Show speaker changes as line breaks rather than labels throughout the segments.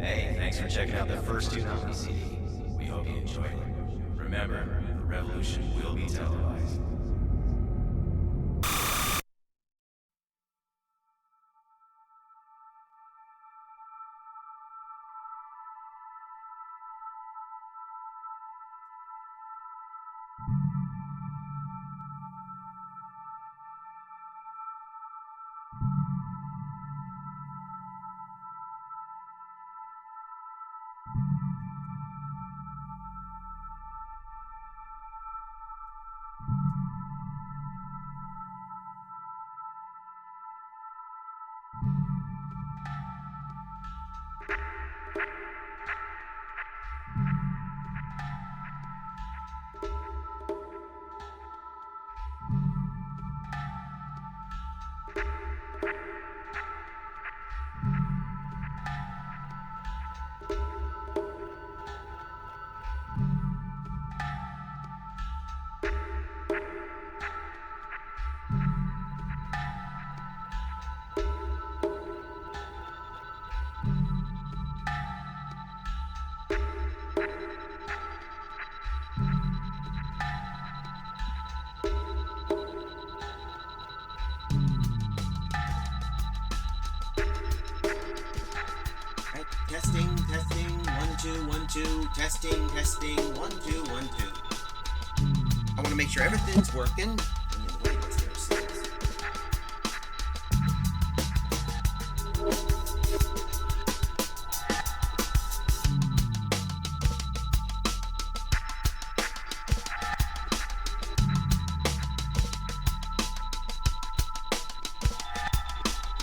Hey, thanks for checking out the first Domination CD. We hope you enjoyed it. Remember, the revolution will be televised.
Testing, 1, 2, 1, 2, testing, 1, 2, 1, 2. I want to make sure everything's working.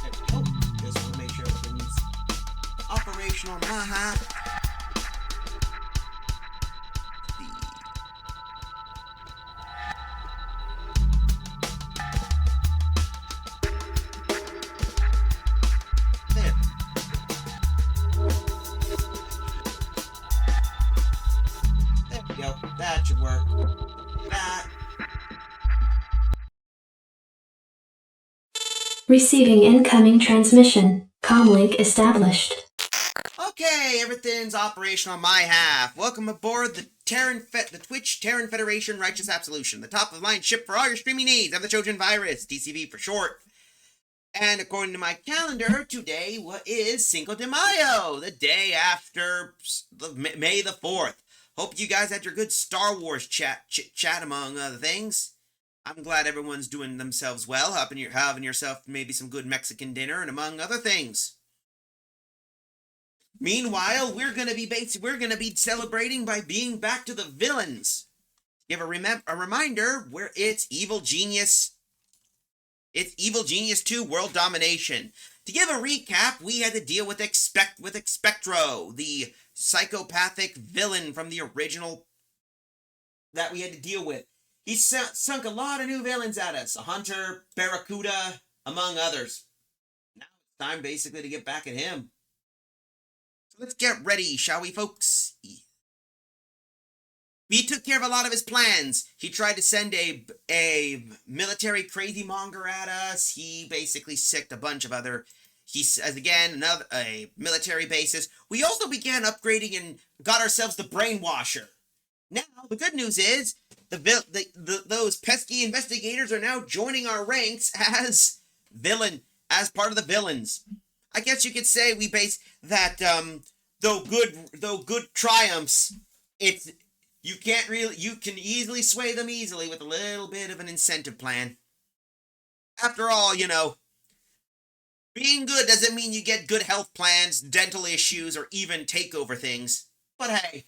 There we go. Just want to make sure everything's operational on my half. There. There we go. That should work. That.
Receiving incoming transmission. Comlink established.
Okay, everything's operational on my half. Welcome aboard the Twitch Terran Federation Righteous Absolution, the top-of-the-line ship for all your streaming needs. I'm the Trojan Virus, TCV for short. And according to my calendar, today is Cinco de Mayo, the day after May the 4th. Hope you guys had your good Star Wars chat among other things. I'm glad everyone's doing themselves well, having yourself maybe some good Mexican dinner, and among other things. Meanwhile, we're gonna be celebrating by being back to the villains. Give a reminder where it's Evil Genius. It's Evil Genius 2 World Domination. To give a recap, we had to deal with Expectro, the psychopathic villain from the original that we had to deal with. He sunk a lot of new villains at us. A Hunter, Barracuda, among others. Now it's time basically to get back at him. So let's get ready, shall we, folks? We took care of a lot of his plans. He tried to send a military crazy monger at us. He basically sicked a bunch of other. He says again another a military basis. We also began upgrading and got ourselves the brainwasher. Now the good news is those pesky investigators are now joining our ranks as part of the villains. I guess you could say we base that though good triumphs, you can easily sway them easily with a little bit of an incentive plan. After all, being good doesn't mean you get good health plans, dental issues, or even takeover things. But hey,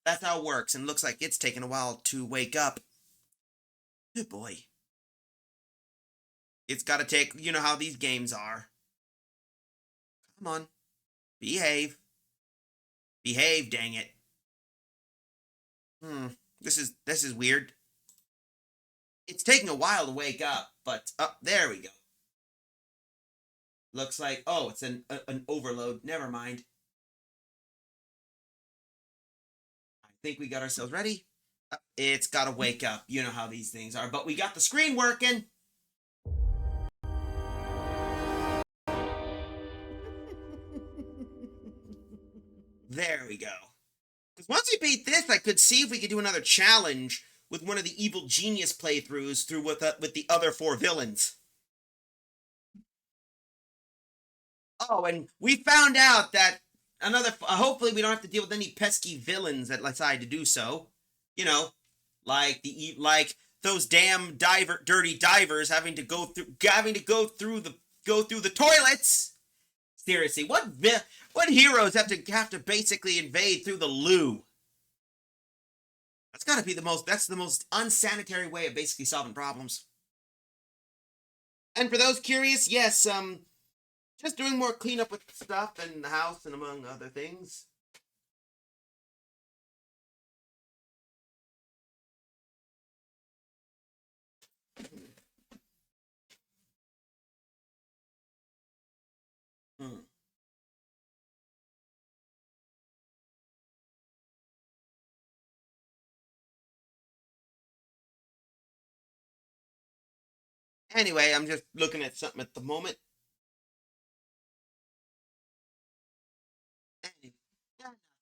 that's how it works, and looks like it's taken a while to wake up. Good boy. It's gotta take, you know how these games are. Come on. Behave. Behave, dang it. This is weird. It's taking a while to wake up, but there we go. Looks like, it's an overload. Never mind. I think we got ourselves ready. It's got to wake up. You know how these things are, but we got the screen working. There we go. Because once we beat this, I could see if we could do another challenge with one of the Evil Genius playthroughs through with the other 4 villains. Oh, and we found out that hopefully we don't have to deal with any pesky villains that decide to do so. Like those damn dirty divers having to go through the toilets. Seriously, what heroes have to basically invade through the loo? That's got to be that's the most unsanitary way of basically solving problems. And for those curious, yes, just doing more cleanup with stuff in the house and among other things. Anyway, I'm just looking at something at the moment.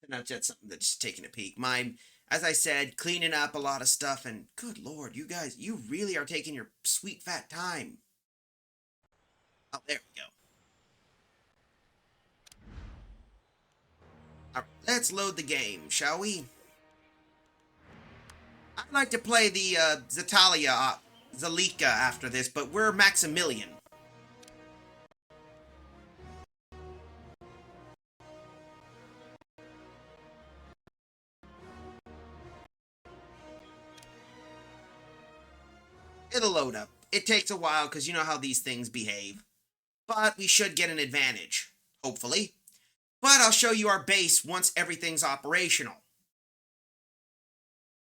Not just something that's taking a peek. Mine, as I said, cleaning up a lot of stuff, and good lord, you guys, you really are taking your sweet fat time. Oh, there we go. All right, let's load the game, shall we? I'd like to play the Zalika after this, but we're Maximilian. It'll load up. It takes a while because you know how these things behave. But we should get an advantage, hopefully. But I'll show you our base once everything's operational.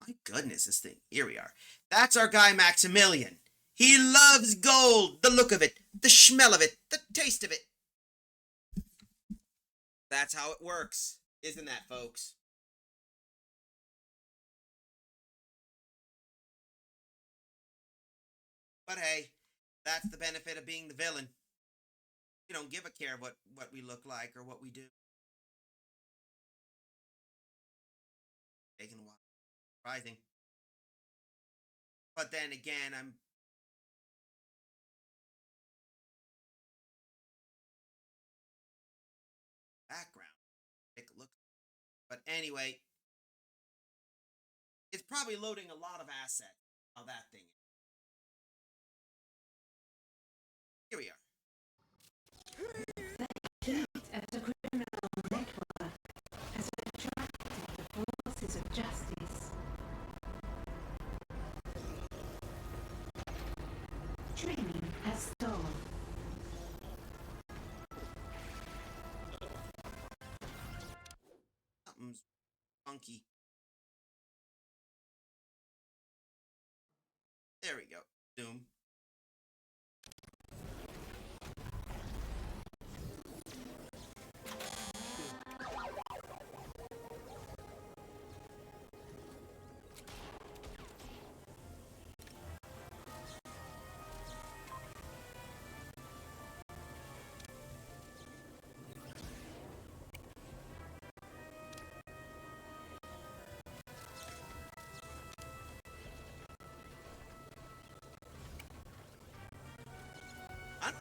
My goodness, this thing. Here we are. That's our guy Maximilian. He loves gold. The look of it, the smell of it, the taste of it. That's how it works, isn't that, folks? But hey, that's the benefit of being the villain. We don't give a care what we look like or what we do. Taking a while. Surprising. But then again, I'm background. Take a look. But anyway, it's probably loading a lot of assets of that thing. Here we are.
As a criminal network has attracted the forces of justice. Training has stalled.
Something's funky. There we go. Zoom.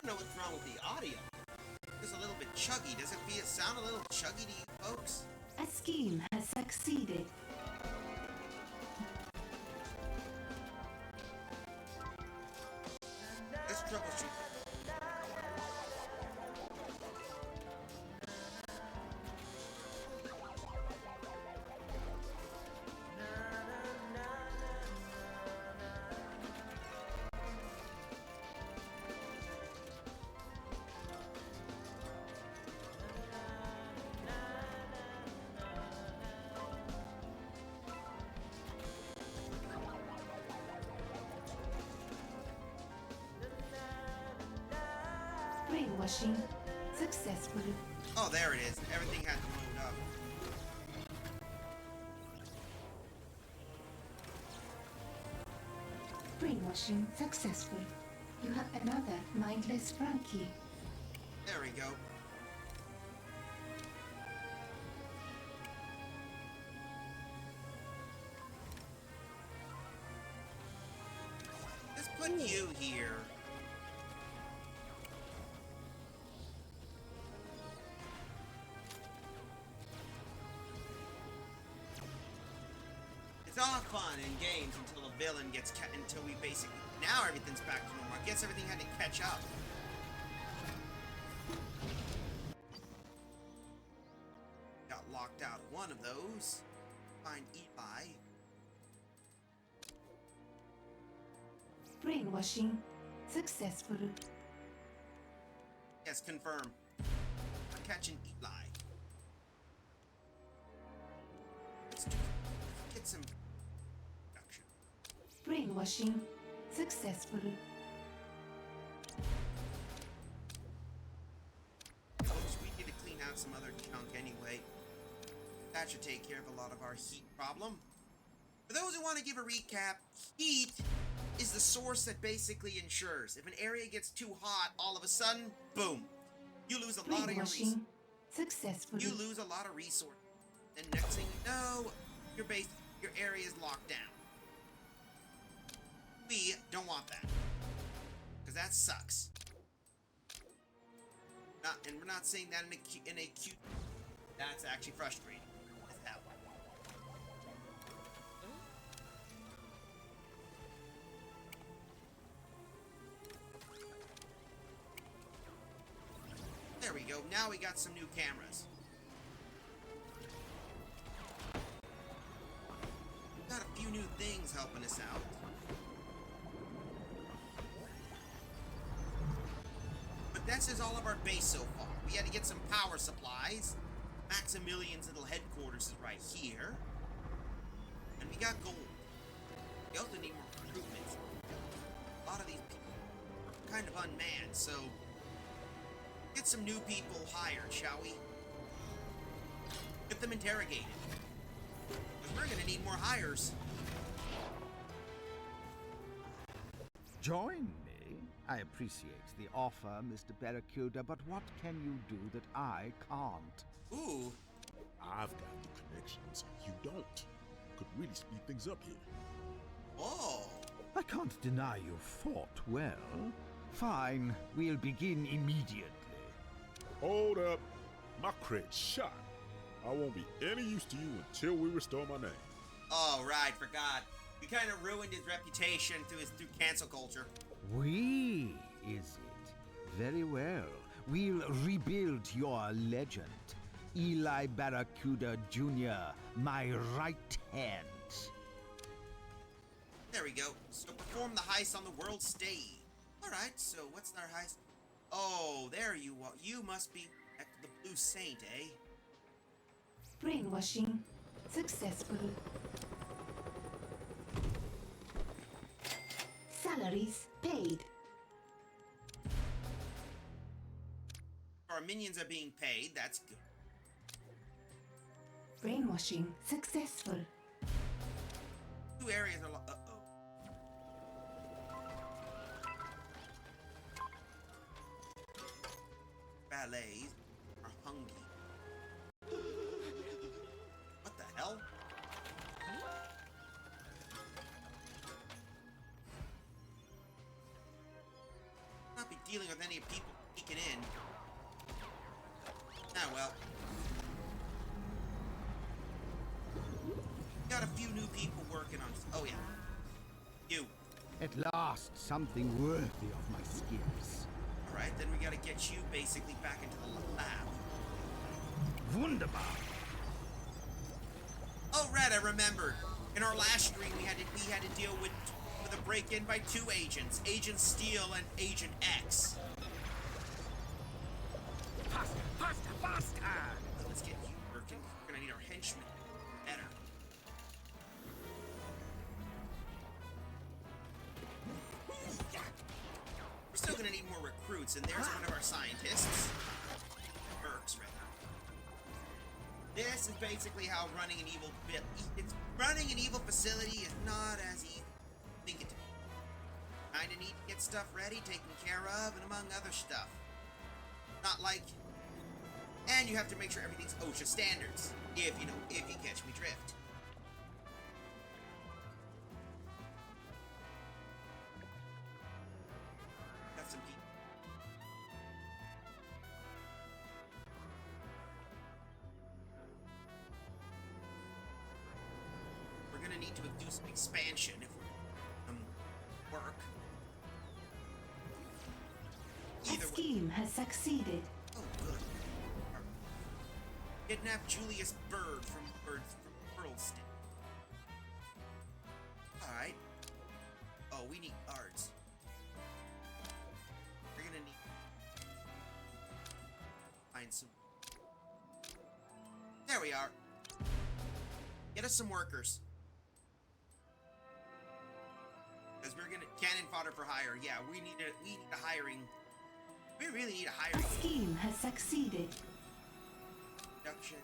don't know what's wrong with the audio. It's a little bit chuggy. Does it sound a little chuggy to you folks?
A scheme has succeeded.
Let's troubleshoot.
Brainwashing successful.
Oh, there it is. Everything had to load up.
Brainwashing successful. You have another mindless Frankie.
There we go. Let's put you here. It's all fun in games until the villain gets until we basically now everything's back to normal. I guess everything had to catch up. Got locked out of one of those. Find Eli.
Brainwashing successful.
Yes, confirm. We're catching Eli. Let's get some production.
Brainwashing successful.
Folks, we need to clean out some other junk anyway. That should take care of a lot of our heat problem. For those who want to give a recap, heat is the source that basically ensures if an area gets too hot, all of a sudden, boom, you lose a lot of your resources.
Brainwashing successful.
You lose a lot of resources. And next thing you know, your area is locked down. We don't want that. Because that sucks. And we're not saying that in a cute... That's actually frustrating. As hell. There we go. Now we got some new cameras. Got a few new things helping us out. But that's just all of our base so far. We had to get some power supplies. Maximilian's little headquarters is right here. And we got gold. We also need more recruitment. A lot of these people are kind of unmanned, so get some new people hired, shall we? Get them interrogated. Because we're gonna need more hires.
Join me? I appreciate the offer, Mr. Barracuda, but what can you do that I can't?
Ooh.
I've got the connections. You don't. Could really speed things up here.
Oh.
I can't deny you fought well. Fine, we'll begin immediately.
Hold up. My cred's shot. I won't be any use to you until we restore my name.
Oh, right, forgot. We kind of ruined his reputation through cancel culture.
We, is it? Very well. We'll rebuild your legend. Eli Barracuda Jr., my right hand.
There we go. So perform the heist on the world stage. Alright, so what's our heist? Oh, there you are. You must be at the Blue Saint, eh?
Brainwashing successful. Salaries paid.
Our minions are being paid. That's good.
Brainwashing successful.
Two areas are... Uh-oh. Ballets are hungry. What the hell? Not be dealing with any people sneaking in. Ah, well. Got a few new people working on... Oh, yeah. You.
At last, something worthy of my skills.
Alright, then we gotta get you basically back into the lab.
Wunderbar.
Oh, right, I remembered. In our last stream, we had to deal with a break-in by two agents, Agent Steel and Agent X.
Faster, faster, faster!
Let's get you working. We're gonna need our henchmen better. We're still gonna need more recruits, and there's one of our scientists. Mercs, right now. This is basically how running an evil facility is not as easy as think it to be. Kinda need to get stuff ready, taken care of, and among other stuff. Not like... And you have to make sure everything's OSHA standards, if you catch me drift. Got some people. We're gonna need to do some expansion if we're work.
That
Either way.
scheme has succeeded.
Oh, good. Kidnap Julius Bird from Burlston. Alright. Oh, we need guards. We're gonna need... Find some... There we are. Get us some workers. Because we're gonna... Cannon fodder for hire. Yeah, we need a hiring... We really need a hiring...
That scheme has succeeded.
Production.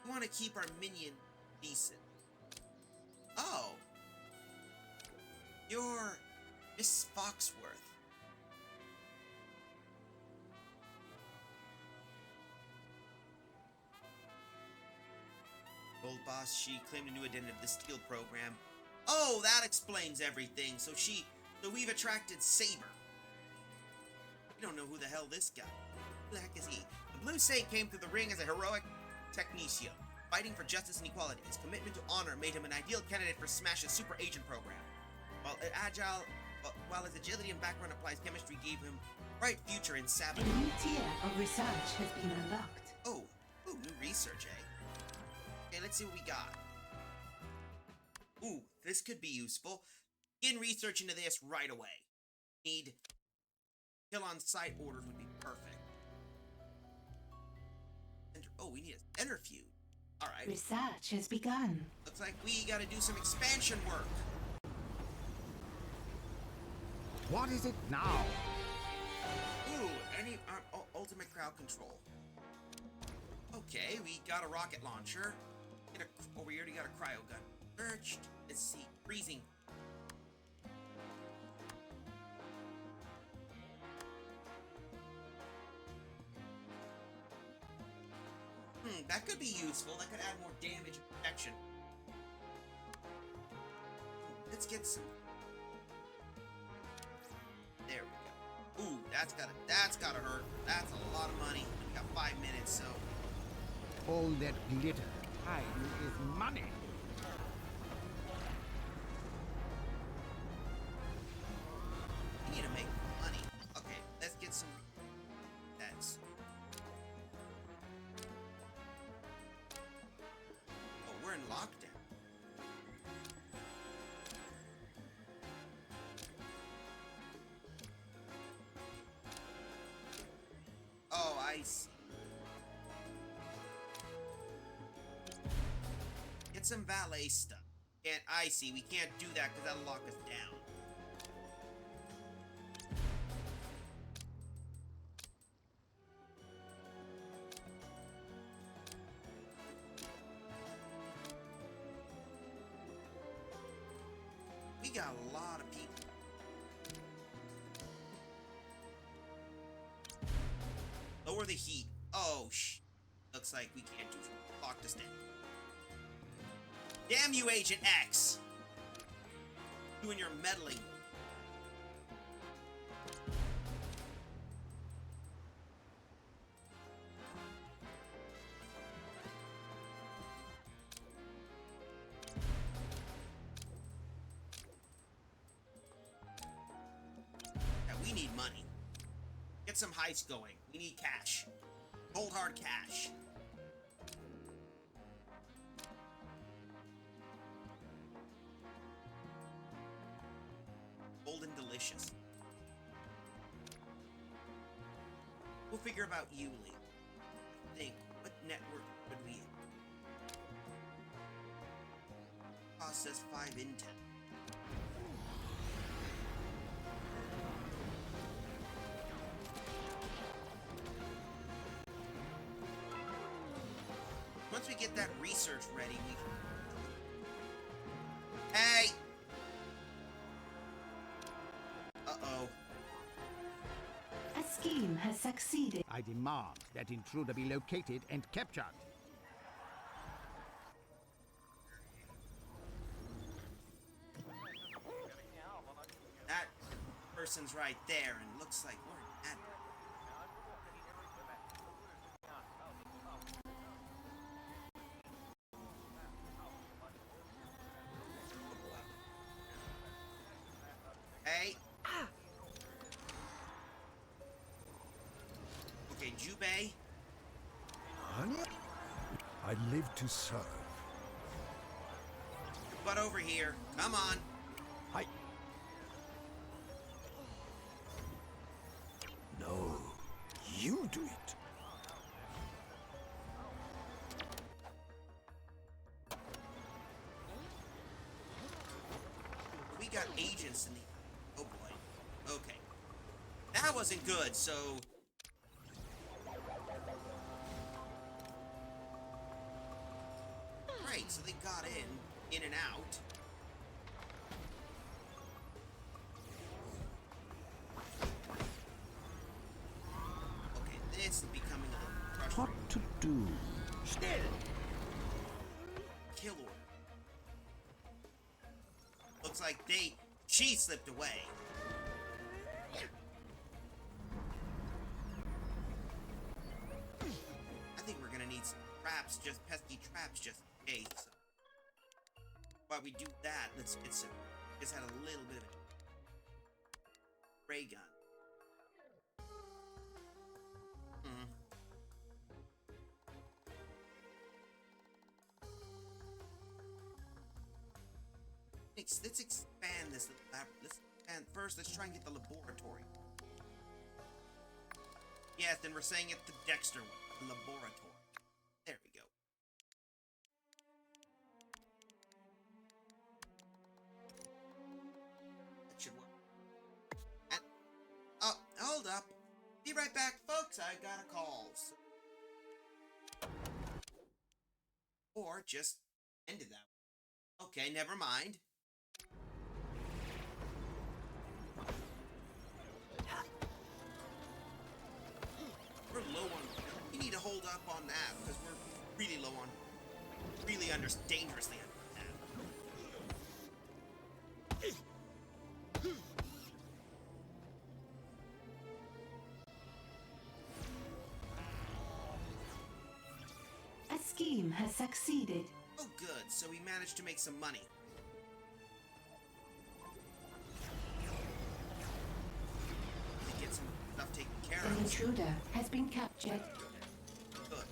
We want to keep our minion decent. Oh. You're Miss Foxworth. Gold boss, she claimed a new identity of the Steel program. Oh, that explains everything. So we've attracted Saber. We don't know who the hell this guy. Who the heck is he? The Blue Sage came through the ring as a heroic technician, fighting for justice and equality. His commitment to honor made him an ideal candidate for Smash's super agent program. While his agility and background applies chemistry gave him a bright future in
A
Sabbath.
new tier of research has been unlocked.
Oh, new research, eh? Okay, let's see what we got. Ooh, this could be useful. Begin research into this right away. Need kill on site orders would be perfect. Oh, we need a centrifuge. Alright.
Research has begun.
Looks like we gotta do some expansion work.
What is it now?
Ooh, any ultimate crowd control. Okay, we got a rocket launcher. We already got a cryo gun. Searched. Let's see. Freezing. That could be useful. That could add more damage and protection. Let's get some. There we go. Ooh, that's gotta hurt. That's a lot of money. We got 5 minutes, so.
All that glitter time is money.
We need to make money. Okay, let's get some. That's. Oh, we're in lockdown. Oh, I see. Get some valet stuff. I see. We can't do that because that'll lock us down. We got a lot of people. Lower the heat. Oh, looks like we can't do it. Locked us down. Damn you, Agent X! You and your meddling. Yeah, we need money. Get some heists going. We need cash. Cold hard cash. Cold and delicious. We'll figure about Yuли. Think, what network would we process 5 intel? Once we get that research ready, we can... Hey! Uh-oh.
A scheme has succeeded.
I demand that intruder be located and captured.
That person's right there, and looks like we're at... Hey! Okay, Jubei.
I live to serve.
Butt over here. Come on.
I... No, you do it.
We got agents in the... Oh boy. Okay. That wasn't good, so... Right, so they got in and out. Okay, this is becoming a little
What
frustrating.
to do? Still!
Kill order. Looks like she slipped away. I think we're gonna need some traps, just pesky traps, just in case. So while we do that, let's get some. Just had a little bit of a ray gun. Let's expand this. Let's expand first. Let's try and get the laboratory. Yes, then we're saying it the Dexter one, the laboratory. There we go. That should work. And oh, hold up. Be right back, folks. I got a call. Or just ended that. Okay, never mind. We're low on... We need to hold up on that, because we're really low on... Really dangerously under
A scheme has succeeded.
Oh, good. So we managed to make some money. To get some stuff taken care
An
of.
intruder has been captured.
Good.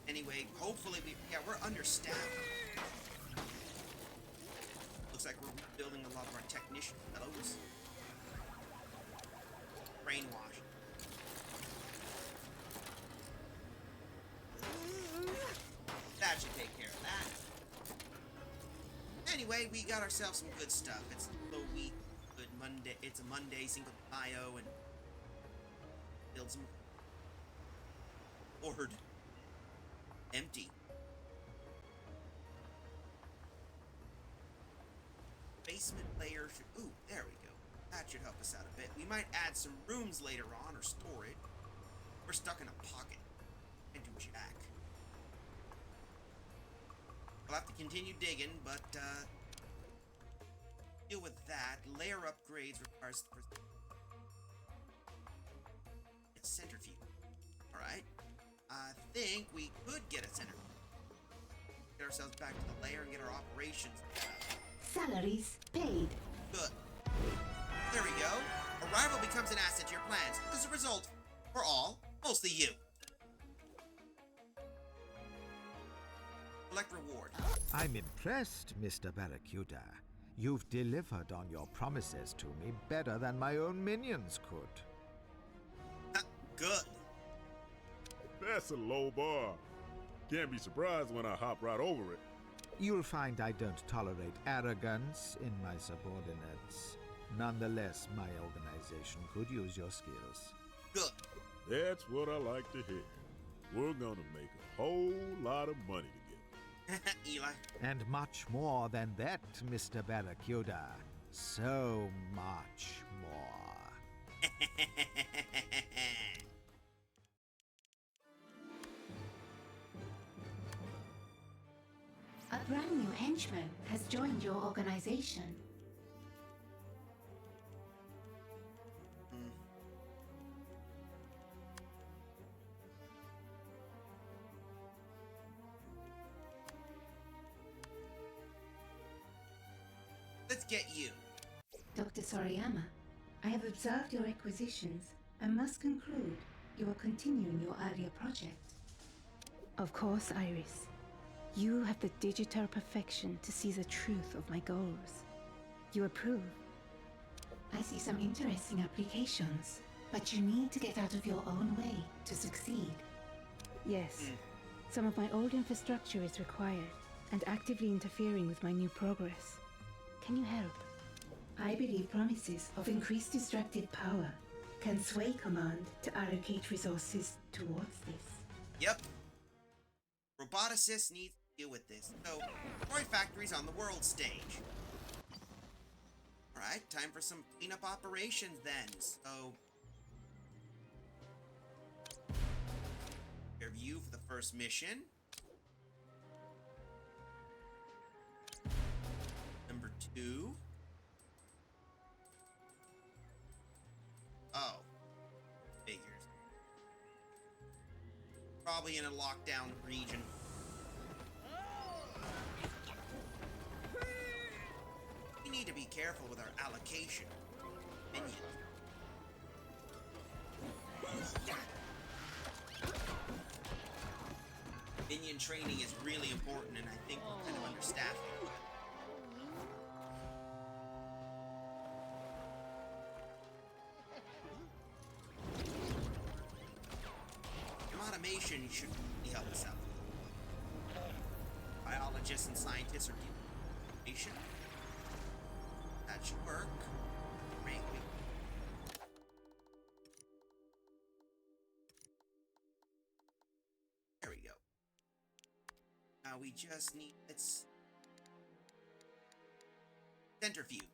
Anyway, hopefully we're understaffed. Looks like we're rebuilding a lot of our technician fellows. Brainwash. That should take care of that. Anyway, we got ourselves some good stuff. It's a week, good Monday. It's a Monday, single bio, and build some. Ordered. Empty. Basement layer should... Ooh, there we go. That should help us out a bit. We might add some rooms later on or store it. We're stuck in a pocket. Can't do jack. We'll have to continue digging, but deal with that. Layer upgrades requires a centrifuge. Alright. I think we could get a centrifuge. Get ourselves back to the layer and get our operations
Salaries paid.
good. There we go. Arrival becomes an asset to your plans. As a result, for all, mostly you. Collect reward.
I'm impressed, Mr. Barracuda. You've delivered on your promises to me better than my own minions could.
Good.
That's a low bar. Can't be surprised when I hop right over it.
You'll find I don't tolerate arrogance in my subordinates. Nonetheless, my organization could use your skills.
Good.
That's what I like to hear. We're gonna make a whole lot of money together.
Eli.
And much more than that, Mr. Barracuda. So much more.
A brand new henchman has joined your organization.
Let's get you.
Dr. Soriyama, I have observed your acquisitions and must conclude you are continuing your earlier project.
Of course, Iris. You have the digital perfection to see the truth of my goals. You approve.
I see some interesting applications, but you need to get out of your own way to succeed.
Yes. Some of my old infrastructure is required and actively interfering with my new progress. Can you help?
I believe promises of increased destructive power can sway command to allocate resources towards this.
Yep. Roboticists need to deal with this. So, toy factories on the world stage. Alright, time for some cleanup operations then. So, review for the first mission. Number 2. Oh. Figures. Probably in a lockdown region. We need to be careful with our allocation. Minions. Minion training is really important, and I think we're kind of understaffed. Automation should really help us out. Biologists and scientists are dealing with automation. That should work. Great. There we go. Now we just need its centrifuge.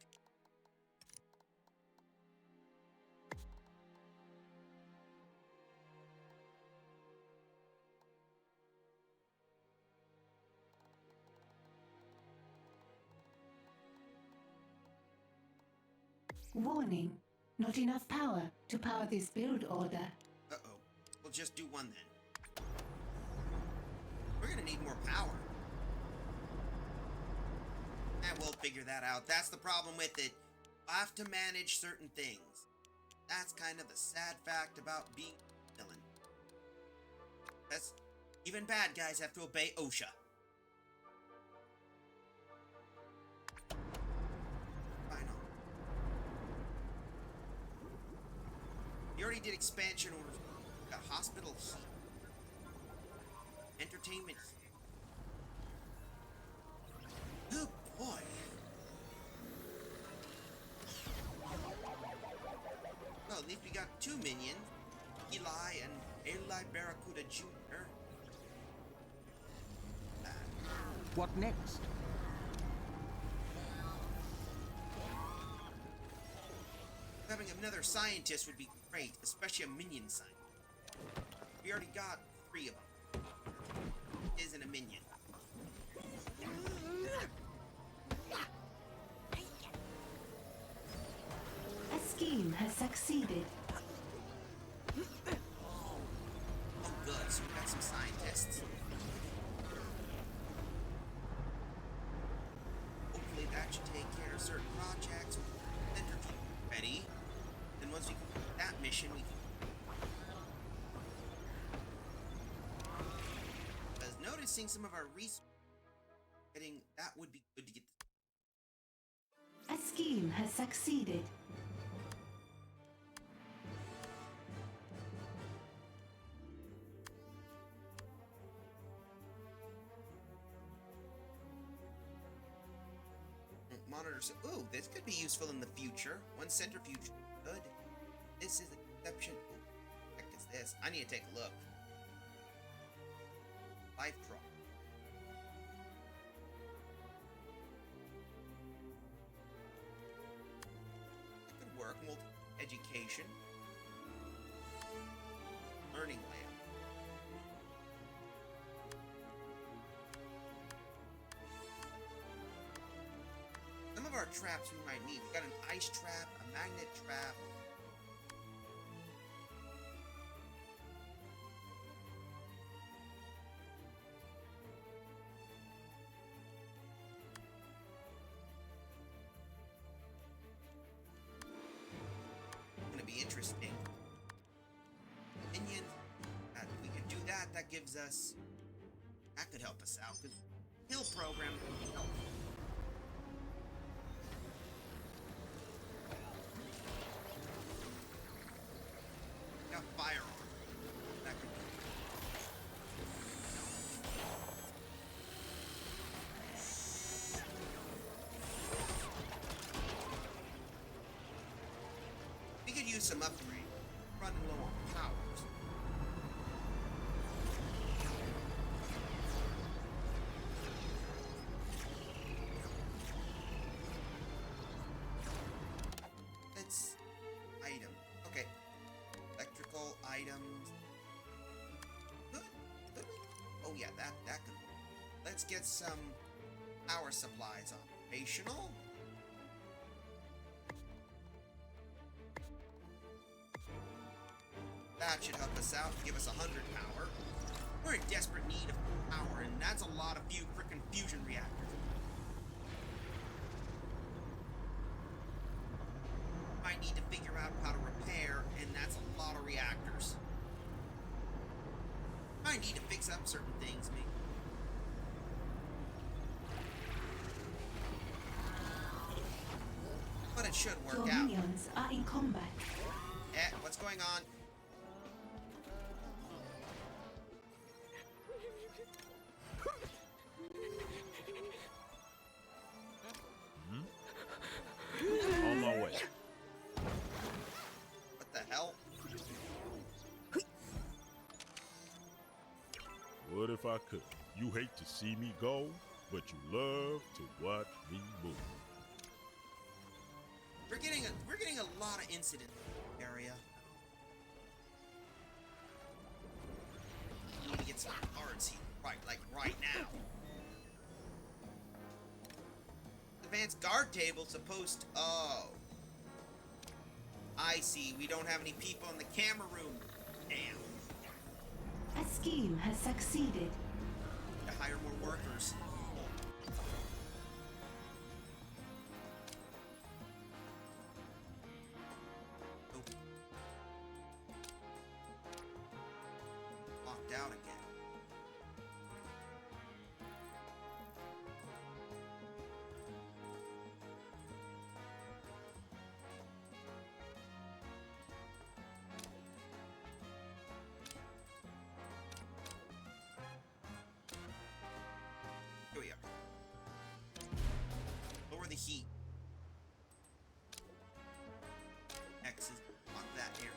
Warning, not enough power to power this build order.
Uh-oh. We'll just do one then. We're gonna need more power. And we'll figure that out. That's the problem with it. We'll have to manage certain things. That's kind of the sad fact about being a villain. That's even bad guys have to obey OSHA. Final. You already did expansion orders. Got hospital heat. Entertainment. Good boy. Well, at least we got 2 minions. Eli and Eli Barracuda Jr.
What next?
Having another scientist would be great, especially a minion scientist. We already got 3 of them. Isn't a minion.
A scheme has succeeded.
Oh, good. So we got some scientists. Hopefully that should take care of certain projects. Centrifuge ready. Then once we complete that mission, we can. I was noticing some of our research. Getting that would be good to get.
A scheme has succeeded.
Monitors. Ooh, this could be useful in the future. One centrifuge. Good. This is exception. Ooh, what the heck is this? I need to take a look. Life drop. That could work. Education. Learning lamp. Some of our traps we might need. We got an ice trap, a magnet trap. Gonna be interesting. Minion. If we can do that, that gives us. That could help us out. Because heal program could help. Got firearm. That could be. We could use some upgrade. Running low on powers. Let's item. Okay. Electrical items. Good. Good. Oh yeah, that could work. Let's get some power supplies operational. That should help us out, give us 100 power. We're in desperate need of power, and that's a lot of frickin' fusion reactors. Might need to figure out how to repair, and that's a lot of reactors. Might need to fix up certain things, maybe. But it should work
Your
out.
minions are in combat.
What's going on?
On my way.
What the hell?
What if I could? You hate to see me go, but you love to watch me move.
We're getting a lot of incident area. We need to get some guards here, right now. Advanced guard table supposed to. Oh, I see. We don't have any people in the camera room. Damn.
A scheme has succeeded.
To hire more workers. Oh. Locked out again. Here we are. Lower the heat. X is on that area.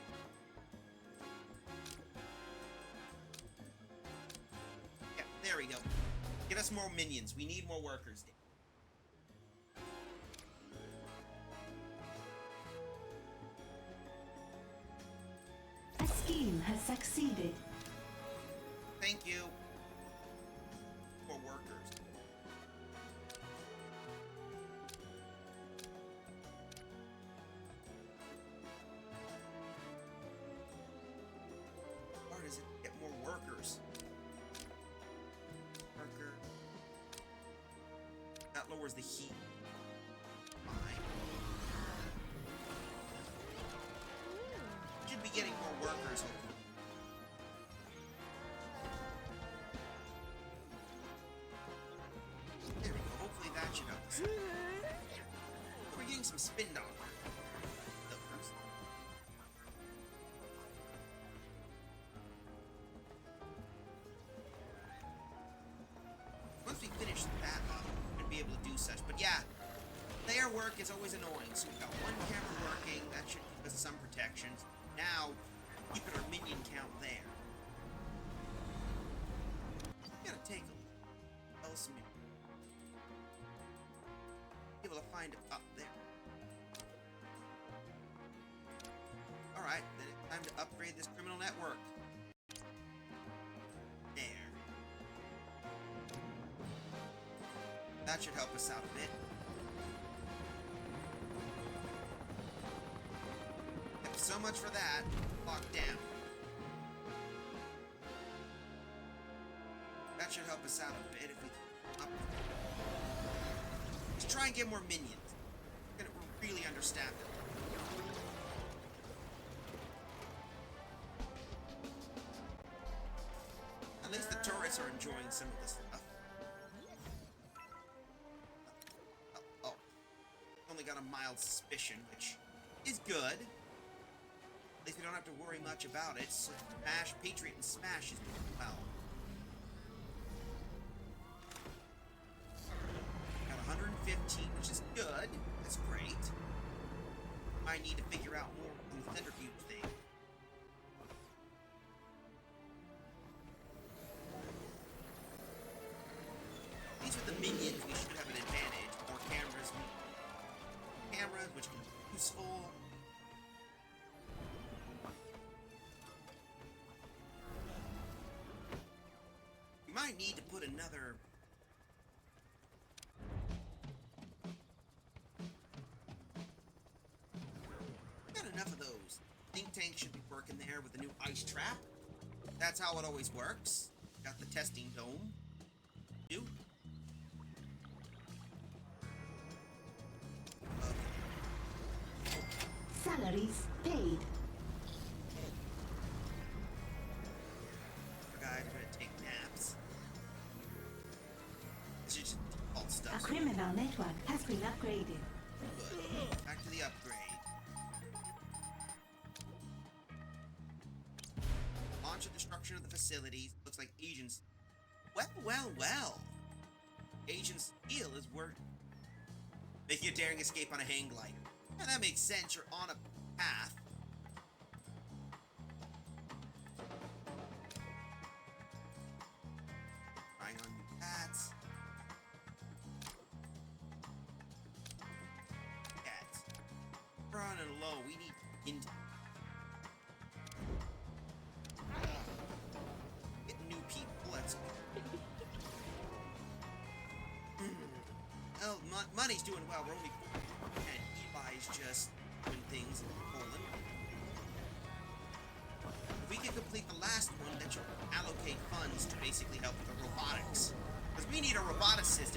Yeah, there we go. Get us more minions. We need more workers.
has succeeded.
Thank you. For workers. How hard is it to get more workers? Worker. That lowers the heat. Fine. Should be getting more workers, hopefully. There we go. Hopefully that should help us. We're getting some spin down. Once we finish that up, we'll be able to do such. But yeah, player work is always annoying. So we've got one camera working. That should give us some protections. Now, keeping our minion count there. Gotta take a else able to find it up there. Alright, then it's time to upgrade this criminal network. There. That should help us out a bit. Yep, so much for that. Locked down. That should help us out a bit if we up. Let's try and get more minions. We're really understaffed. At least the tourists are enjoying some of this stuff. Oh. Only got a mild suspicion, which is good. At least we don't have to worry much about it. So Smash, Patriot, and Smash is doing well. Got 115, which is good. That's great. I need to figure out more on the centrifuge thing. At least with the minions, we should have an advantage. More cameras, which can be useful. We might need to put another. Got enough of those. Think tank should be working there with the new ice trap. That's how it always works. Got the testing dome. Do.
Salaries paid.
For guys who are gonna take naps. This is just default
A
stuff.
criminal network has been upgraded.
Good. Back to the upgrade. Launch and destruction of the facilities. Looks like agents. Well. Agent Steel is working. Making a daring escape on a hang glider. Yeah, that makes sense. You're on a path. Trying on new paths. Cats. Running low. We need intel. Get new people. Let's go. Oh, money's doing well. We're only 4. And Eli's just doing things in Poland. If we can complete the last one, that should allocate funds to basically help with the robotics. Because we need a roboticist